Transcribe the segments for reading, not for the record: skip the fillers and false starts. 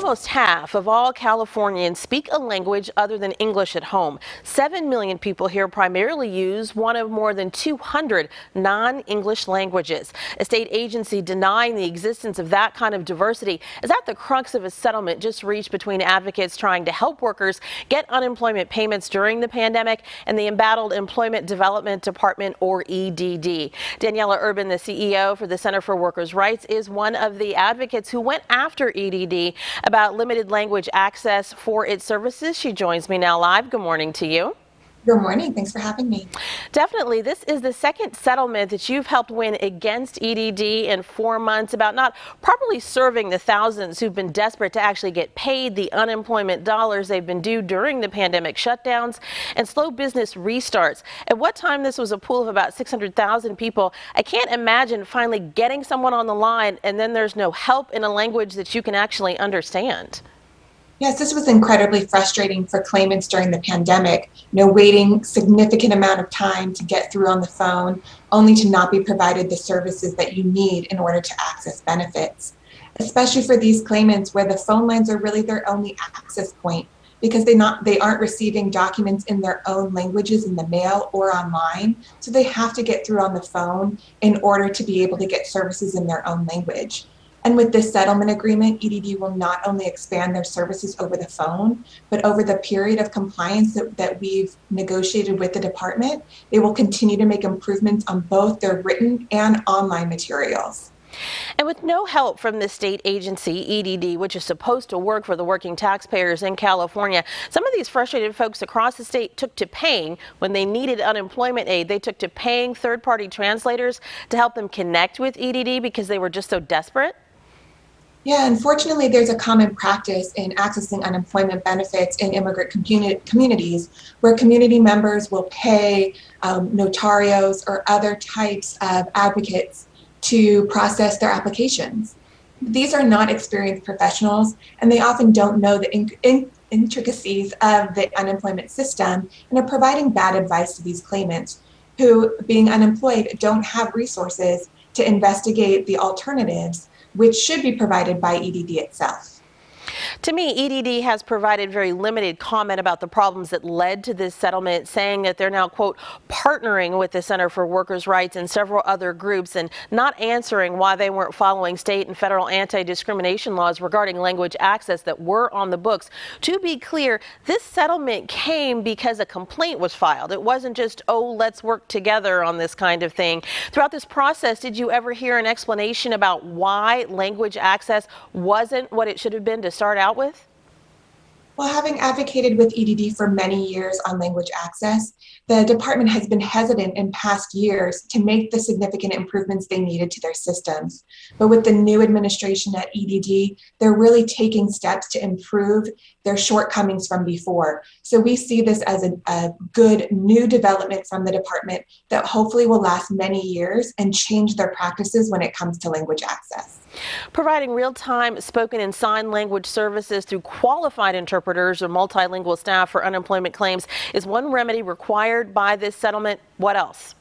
Almost half of all Californians speak a language other than English at home. 7 million people here primarily use one of more than 200 non-English languages. A state agency denying the existence of that kind of diversity is at the crux of a settlement just reached between advocates trying to help workers get unemployment payments during the pandemic and the embattled Employment Development Department, or EDD. Daniela Urban, the CEO for the Center for Workers' Rights, is one of the advocates who went after EDD about limited language access for its services. She joins me now live. Good morning to you. Good morning. Thanks for having me. Definitely. This is the second settlement that you've helped win against EDD in 4 months about not properly serving the thousands who've been desperate to actually get paid the unemployment dollars they've been due during the pandemic shutdowns and slow business restarts. At what time this was a pool of about 600,000 people, I can't imagine finally getting someone on the line and then there's no help in a language that you can actually understand. Yes, this was incredibly frustrating for claimants during the pandemic, waiting significant amount of time to get through on the phone, only to not be provided the services that you need in order to access benefits. Especially for these claimants where the phone lines are really their only access point because they aren't receiving documents in their own languages in the mail or online, so they have to get through on the phone in order to be able to get services in their own language. And with this settlement agreement, EDD will not only expand their services over the phone, but over the period of compliance that we've negotiated with the department, they will continue to make improvements on both their written and online materials. And with no help from the state agency, EDD, which is supposed to work for the working taxpayers in California, some of these frustrated folks across the state took to paying, when they needed unemployment aid, they took to paying third-party translators to help them connect with EDD because they were just so desperate. Yeah, unfortunately, there's a common practice in accessing unemployment benefits in immigrant communities where community members will pay notarios or other types of advocates to process their applications. These are not experienced professionals, and they often don't know the intricacies of the unemployment system and are providing bad advice to these claimants who, being unemployed, don't have resources to investigate the alternatives, which should be provided by EDD itself. To me, EDD has provided very limited comment about the problems that led to this settlement, saying that they're now, quote, partnering with the Center for Workers' Rights and several other groups and not answering why they weren't following state and federal anti-discrimination laws regarding language access that were on the books. To be clear, this settlement came because a complaint was filed. It wasn't just, oh, let's work together on this kind of thing. Throughout this process, did you ever hear an explanation about why language access wasn't what it should have been to start out with? Well, having advocated with EDD for many years on language access, the department has been hesitant in past years to make the significant improvements they needed to their systems. But with the new administration at EDD, they're really taking steps to improve their shortcomings from before. So we see this as a good new development from the department that hopefully will last many years and change their practices when it comes to language access. Providing real-time spoken and sign language services through qualified interpreters or multilingual staff for unemployment claims is one remedy required by this settlement. What else?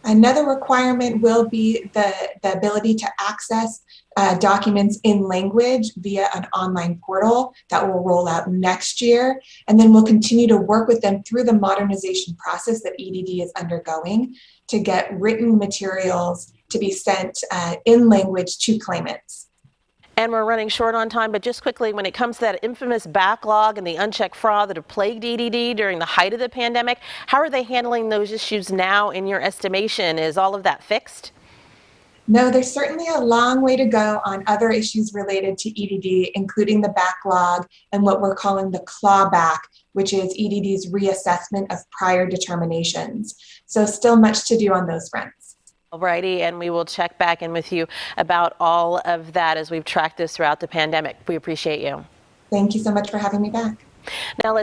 Another requirement will be the ability to access documents in language via an online portal that will roll out next year. And then we'll continue to work with them through the modernization process that EDD is undergoing to get written materials to be sent in language to claimants. And we're running short on time, but just quickly, when it comes to that infamous backlog and the unchecked fraud that have plagued EDD during the height of the pandemic, how are they handling those issues now in your estimation? Is all of that fixed? No, there's certainly a long way to go on other issues related to EDD, including the backlog and what we're calling the clawback, which is EDD's reassessment of prior determinations. So still much to do on those fronts. Alrighty, and we will check back in with you about all of that as we've tracked this throughout the pandemic. We appreciate you. Thank you so much for having me back. Now let's